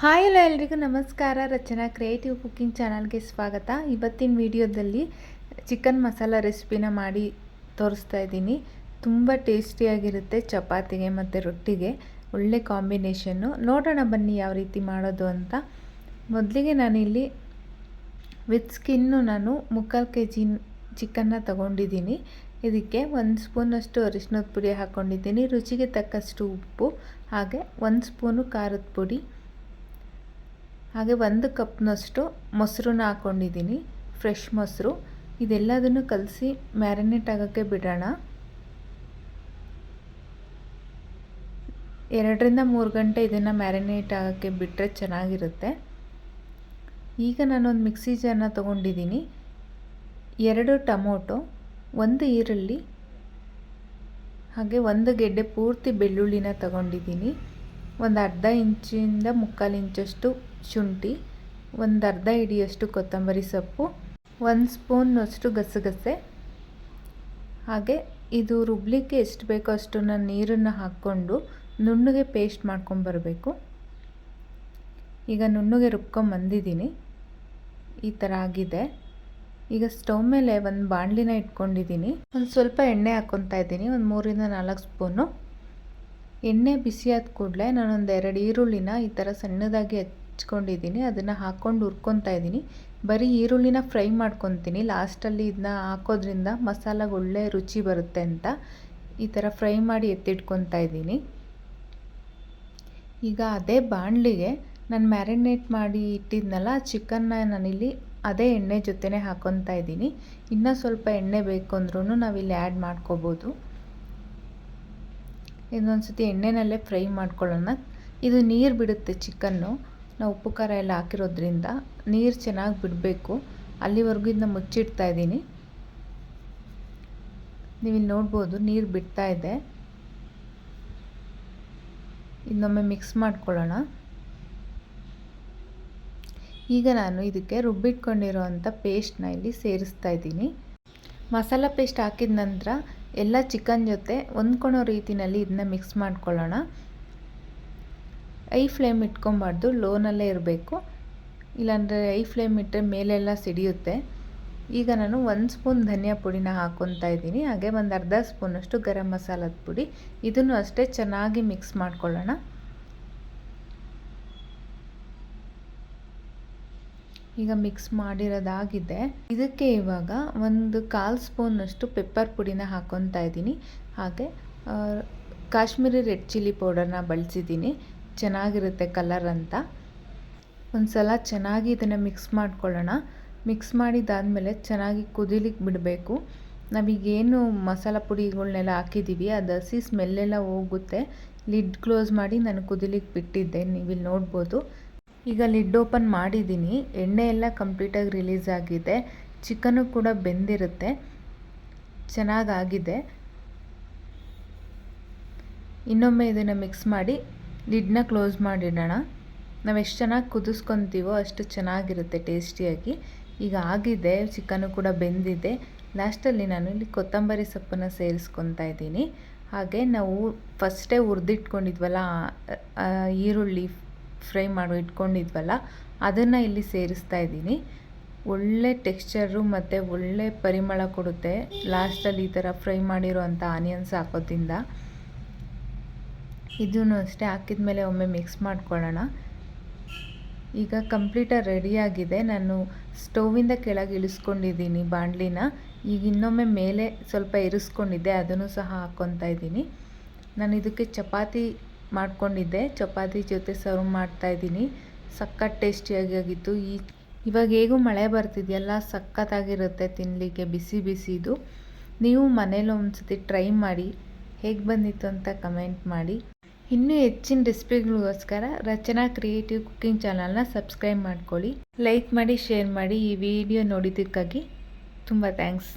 Hi hello ಎಲ್ರಿಗೂ ನಮಸ್ಕಾರ. ರಚನಾ creative cooking ಚಾನಲ್ಗೆ ಸ್ವಾಗತ. ಇವತ್ತಿನ ವಿಡಿಯೋದಲ್ಲಿ ಚಿಕನ್ ಮಸಾಲ ರೆಸಿಪಿನ ಮಾಡಿ ತೋರಿಸ್ತಾ ಇದ್ದೀನಿ. ತುಂಬ ಟೇಸ್ಟಿಯಾಗಿರುತ್ತೆ. ಚಪಾತಿಗೆ ಮತ್ತು ರೊಟ್ಟಿಗೆ ಒಳ್ಳೆ ಕಾಂಬಿನೇಷನ್ನು. ನೋಡೋಣ ಬನ್ನಿ ಯಾವ ರೀತಿ ಮಾಡೋದು ಅಂತ. ಮೊದಲಿಗೆ ನಾನಿಲ್ಲಿ ವಿತ್ ಸ್ಕಿನ್ನು ನಾನು 3/4 kg ಚಿಕನ್ನ ತಗೊಂಡಿದ್ದೀನಿ. ಇದಕ್ಕೆ 1 ಸ್ಪೂನಷ್ಟು ಅರಿಶಿನದ ಪುಡಿ ಹಾಕ್ಕೊಂಡಿದ್ದೀನಿ, ರುಚಿಗೆ ತಕ್ಕಷ್ಟು ಉಪ್ಪು, ಹಾಗೆ 1 ಸ್ಪೂನು ಖಾರದ ಪುಡಿ, ಹಾಗೆ 1 ಕಪ್ನಷ್ಟು ಮೊಸರನ್ನ ಹಾಕ್ಕೊಂಡಿದ್ದೀನಿ, ಫ್ರೆಶ್ ಮೊಸರು. ಇದೆಲ್ಲದನ್ನು ಕಲಸಿ ಮ್ಯಾರಿನೇಟ್ ಆಗೋಕ್ಕೆ ಬಿಡೋಣ. 2 ರಿಂದ 3 ಗಂಟೆ ಇದನ್ನು ಮ್ಯಾರಿನೇಟ್ ಆಗೋಕ್ಕೆ ಬಿಟ್ಟರೆ ಚೆನ್ನಾಗಿರುತ್ತೆ. ಈಗ ನಾನೊಂದು ಮಿಕ್ಸಿ ಜಾರ್ನ ತೊಗೊಂಡಿದ್ದೀನಿ. 2 ಟೊಮೊಟೊ, 1 ಈರುಳ್ಳಿ, ಹಾಗೆ 1 ಗೆಡ್ಡೆ ಪೂರ್ತಿ ಬೆಳ್ಳುಳ್ಳಿನ ತಗೊಂಡಿದ್ದೀನಿ. ಒಂದು ಅರ್ಧ ಇಂಚಿಂದ 3/4 ಇಂಚಷ್ಟು ಶುಂಠಿ, ಒಂದು ಅರ್ಧ ಹಿಡಿಯಷ್ಟು ಕೊತ್ತಂಬರಿ ಸೊಪ್ಪು, 1 ಸ್ಪೂನ್ನಷ್ಟು ಗಸಗಸೆ, ಹಾಗೆ ಇದು ರುಬ್ಲಿಕ್ಕೆ ಎಷ್ಟು ಬೇಕೋ ಅಷ್ಟು ನಾನು ನೀರನ್ನು ಹಾಕ್ಕೊಂಡು ನುಣ್ಣಗೆ ಪೇಸ್ಟ್ ಮಾಡ್ಕೊಂಬರಬೇಕು. ಈಗ ನುಣ್ಣಗೆ ರುಬ್ಕೊಂಬಂದಿದ್ದೀನಿ. ಈ ಥರ ಆಗಿದೆ. ಈಗ ಸ್ಟವ್ ಮೇಲೆ ಒಂದು ಬಾಣಲಿನ ಇಟ್ಕೊಂಡಿದ್ದೀನಿ. ಒಂದು ಸ್ವಲ್ಪ ಎಣ್ಣೆ ಹಾಕ್ಕೊತಾ ಇದ್ದೀನಿ, ಒಂದು 3 ರಿಂದ 4 ಸ್ಪೂನು. ಎಣ್ಣೆ ಬಿಸಿ ಆದ ಕೂಡಲೇ ನಾನೊಂದು 2 ಈರುಳ್ಳಿನ ಈ ಥರ ಸಣ್ಣದಾಗಿ ಹಚ್ಕೊಂಡಿದ್ದೀನಿ. ಅದನ್ನು ಹಾಕ್ಕೊಂಡು ಹುರ್ಕೊತಾ ಇದ್ದೀನಿ. ಬರೀ ಈರುಳ್ಳಿನ ಫ್ರೈ ಮಾಡ್ಕೊತೀನಿ. ಲಾಸ್ಟಲ್ಲಿ ಇದನ್ನ ಹಾಕೋದ್ರಿಂದ ಮಸಾಲಾಗೆ ಒಳ್ಳೆ ರುಚಿ ಬರುತ್ತೆ ಅಂತ ಈ ಥರ ಫ್ರೈ ಮಾಡಿ ಎತ್ತಿಟ್ಕೊತಾ ಇದ್ದೀನಿ. ಈಗ ಅದೇ ಬಾಣಲಿಗೆ ನಾನು ಮ್ಯಾರಿನೇಟ್ ಮಾಡಿ ಇಟ್ಟಿದ್ನಲ್ಲ ಚಿಕನ್ನ ನಾನಿಲ್ಲಿ ಅದೇ ಎಣ್ಣೆ ಜೊತೆನೇ ಹಾಕ್ಕೊತಾ ಇದ್ದೀನಿ. ಇನ್ನೂ ಸ್ವಲ್ಪ ಎಣ್ಣೆ ಬೇಕು ಅಂದ್ರೂ ನಾವಿಲ್ಲಿ ಆ್ಯಡ್ ಮಾಡ್ಕೋಬೋದು. ಇನ್ನೊಂದು ಸತಿ ಎಣ್ಣೆನಲ್ಲೇ ಫ್ರೈ ಮಾಡ್ಕೊಳ್ಳೋಣ. ಇದು ನೀರು ಬಿಡುತ್ತೆ ಚಿಕನ್ನು, ನಾವು ಉಪ್ಪು ಖಾರ ಎಲ್ಲ ಹಾಕಿರೋದ್ರಿಂದ ನೀರು ಚೆನ್ನಾಗಿ ಬಿಡಬೇಕು. ಅಲ್ಲಿವರೆಗೂ ಇದನ್ನ ಮುಚ್ಚಿಡ್ತಾ ಇದ್ದೀನಿ. ನೀವಿಲ್ಲಿ ನೋಡ್ಬೋದು ನೀರು ಬಿಡ್ತಾ ಇದೆ. ಇನ್ನೊಮ್ಮೆ ಮಿಕ್ಸ್ ಮಾಡ್ಕೊಳ್ಳೋಣ. ಈಗ ನಾನು ಇದಕ್ಕೆ ರುಬ್ಬಿಟ್ಕೊಂಡಿರೋ ಅಂಥ ಪೇಸ್ಟ್ನ ಇಲ್ಲಿ ಸೇರಿಸ್ತಾ ಇದ್ದೀನಿ. ಮಸಾಲ ಪೇಸ್ಟ್ ಹಾಕಿದ ನಂತರ ಎಲ್ಲ ಚಿಕನ್ ಜೊತೆ ಹೊಂದ್ಕೊಳ್ಳೋ ರೀತಿಯಲ್ಲಿ ಇದನ್ನ ಮಿಕ್ಸ್ ಮಾಡ್ಕೊಳ್ಳೋಣ. ಐ ಫ್ಲೇಮ್ ಇಟ್ಕೊಬಾರ್ದು, ಲೋನಲ್ಲೇ ಇರಬೇಕು, ಇಲ್ಲಾಂದರೆ ಐ ಫ್ಲೇಮ್ ಇಟ್ಟರೆ ಮೇಲೆಲ್ಲ ಸಿಡಿಯುತ್ತೆ. ಈಗ ನಾನು 1 ಸ್ಪೂನ್ ಧನಿಯಾ ಪುಡಿನ ಹಾಕ್ಕೊತಾ ಇದ್ದೀನಿ, ಹಾಗೆ ಒಂದು ಅರ್ಧ ಸ್ಪೂನಷ್ಟು ಗರಂ ಮಸಾಲದ ಪುಡಿ. ಇದನ್ನು ಅಷ್ಟೇ ಚೆನ್ನಾಗಿ ಮಿಕ್ಸ್ ಮಾಡ್ಕೊಳ್ಳೋಣ. ಈಗ ಮಿಕ್ಸ್ ಮಾಡಿರೋದಾಗಿದೆ. ಇದಕ್ಕೆ ಇವಾಗ ಒಂದು 1/4 ಸ್ಪೂನಷ್ಟು ಪೆಪ್ಪರ್ ಪುಡಿನ ಹಾಕ್ಕೊತಾ ಇದ್ದೀನಿ, ಹಾಗೆ ಕಾಶ್ಮೀರಿ ರೆಡ್ ಚಿಲ್ಲಿ ಪೌಡರ್ನ ಬಳಸಿದ್ದೀನಿ, ಚೆನ್ನಾಗಿರುತ್ತೆ ಕಲರ್ ಅಂತ. ಒಂದು ಸಲ ಚೆನ್ನಾಗಿ ಇದನ್ನು ಮಿಕ್ಸ್ ಮಾಡ್ಕೊಳ್ಳೋಣ. ಮಿಕ್ಸ್ ಮಾಡಿದಾದಮೇಲೆ ಚೆನ್ನಾಗಿ ಕುದಿಲಿಕ್ಕೆ ಬಿಡಬೇಕು. ನಾವೀಗೇನು ಮಸಾಲ ಪುಡಿಗಳನ್ನೆಲ್ಲ ಹಾಕಿದ್ದೀವಿ ಅದು ಹಸಿ ಸ್ಮೆಲ್ಲೆಲ್ಲ ಹೋಗುತ್ತೆ. ಲಿಡ್ ಕ್ಲೋಸ್ ಮಾಡಿ ನಾನು ಕುದಿಲಿಕ್ಕೆ ಬಿಟ್ಟಿದ್ದೆ, ನೀವಿಲ್ಲಿ ನೋಡ್ಬೋದು. ಈಗ ಲಿಡ್ ಓಪನ್ ಮಾಡಿದ್ದೀನಿ. ಎಣ್ಣೆ ಎಲ್ಲ ಕಂಪ್ಲೀಟಾಗಿ ರಿಲೀಸ್ ಆಗಿದೆ. ಚಿಕನ್ನು ಕೂಡ ಬೆಂದಿರುತ್ತೆ, ಚೆನ್ನಾಗಾಗಿದೆ. ಇನ್ನೊಮ್ಮೆ ಇದನ್ನು ಮಿಕ್ಸ್ ಮಾಡಿ ಲಿಡ್ನ ಕ್ಲೋಸ್ ಮಾಡಿಡೋಣ. ನಾವು ಎಷ್ಟು ಚೆನ್ನಾಗಿ ಕುದಿಸ್ಕೊತೀವೋ ಅಷ್ಟು ಚೆನ್ನಾಗಿರುತ್ತೆ ಟೇಸ್ಟಿಯಾಗಿ. ಈಗ ಆಗಿದೆ, ಚಿಕನ್ನು ಕೂಡ ಬೆಂದಿದೆ. ಲಾಸ್ಟಲ್ಲಿ ನಾನು ಇಲ್ಲಿ ಕೊತ್ತಂಬರಿ ಸೊಪ್ಪನ್ನು ಸೇರಿಸ್ಕೊತಾ ಇದ್ದೀನಿ. ಹಾಗೆ ನಾವು ಫಸ್ಟೇ ಹುರಿದಿಟ್ಕೊಂಡಿದ್ವಲ್ಲ ಈರುಳ್ಳಿ ಫ್ರೈ ಮಾಡಿ ಇಟ್ಕೊಂಡಿದ್ವಲ್ಲ ಅದನ್ನು ಇಲ್ಲಿ ಸೇರಿಸ್ತಾ ಇದ್ದೀನಿ. ಒಳ್ಳೆ ಟೆಕ್ಸ್ಚರು ಮತ್ತು ಒಳ್ಳೆ ಪರಿಮಳ ಕೊಡುತ್ತೆ ಲಾಸ್ಟಲ್ಲಿ ಈ ಥರ ಫ್ರೈ ಮಾಡಿರೋ ಅಂಥ ಆನಿಯನ್ಸ್ ಹಾಕೋದ್ರಿಂದ. ಇದನ್ನು ಅಷ್ಟೇ ಹಾಕಿದ ಮೇಲೆ ಒಮ್ಮೆ ಮಿಕ್ಸ್ ಮಾಡ್ಕೊಳ್ಳೋಣ. ಈಗ ಕಂಪ್ಲೀಟಾಗಿ ರೆಡಿಯಾಗಿದೆ. ನಾನು ಸ್ಟೌವಿಂದ ಕೆಳಗೆ ಇಳಿಸ್ಕೊಂಡಿದ್ದೀನಿ ಬಾಣಲಿನ. ಈಗ ಇನ್ನೊಮ್ಮೆ ಮೇಲೆ ಸ್ವಲ್ಪ ಇರಿಸ್ಕೊಂಡಿದ್ದೆ, ಅದನ್ನು ಸಹ ಹಾಕ್ಕೊತಾ ಇದ್ದೀನಿ. ನಾನು ಇದಕ್ಕೆ ಚಪಾತಿ ಮಾಡ್ಕೊಂಡಿದ್ದೆ, ಚಪಾತಿ ಜೊತೆ ಸರ್ವ್ ಮಾಡ್ತಾಯಿದ್ದೀನಿ. ಸಖತ್ ಟೇಸ್ಟಿಯಾಗಿತ್ತು. ಇವಾಗ ಹೇಗೂ ಮಳೆ ಬರ್ತಿದೆಯಲ್ಲ, ಸಖತ್ತಾಗಿರುತ್ತೆ ತಿನ್ನಲಿಕ್ಕೆ ಬಿಸಿ ಬಿಸಿದು. ನೀವು ಮನೇಲಿ ಒಂದ್ಸತಿ ಟ್ರೈ ಮಾಡಿ, ಹೇಗೆ ಬಂದಿತ್ತು ಅಂತ ಕಮೆಂಟ್ ಮಾಡಿ. ಇನ್ನೂ ಹೆಚ್ಚಿನ ರೆಸಿಪಿಗಳಿಗೋಸ್ಕರ ರಚನಾ ಕ್ರಿಯೇಟಿವ್ ಕುಕ್ಕಿಂಗ್ ಚಾನಲ್ನ ಸಬ್ಸ್ಕ್ರೈಬ್ ಮಾಡ್ಕೊಳ್ಳಿ, ಲೈಕ್ ಮಾಡಿ, ಶೇರ್ ಮಾಡಿ. ಈ ವಿಡಿಯೋ ನೋಡಿದ್ದಕ್ಕಾಗಿ ತುಂಬ ಥ್ಯಾಂಕ್ಸ್.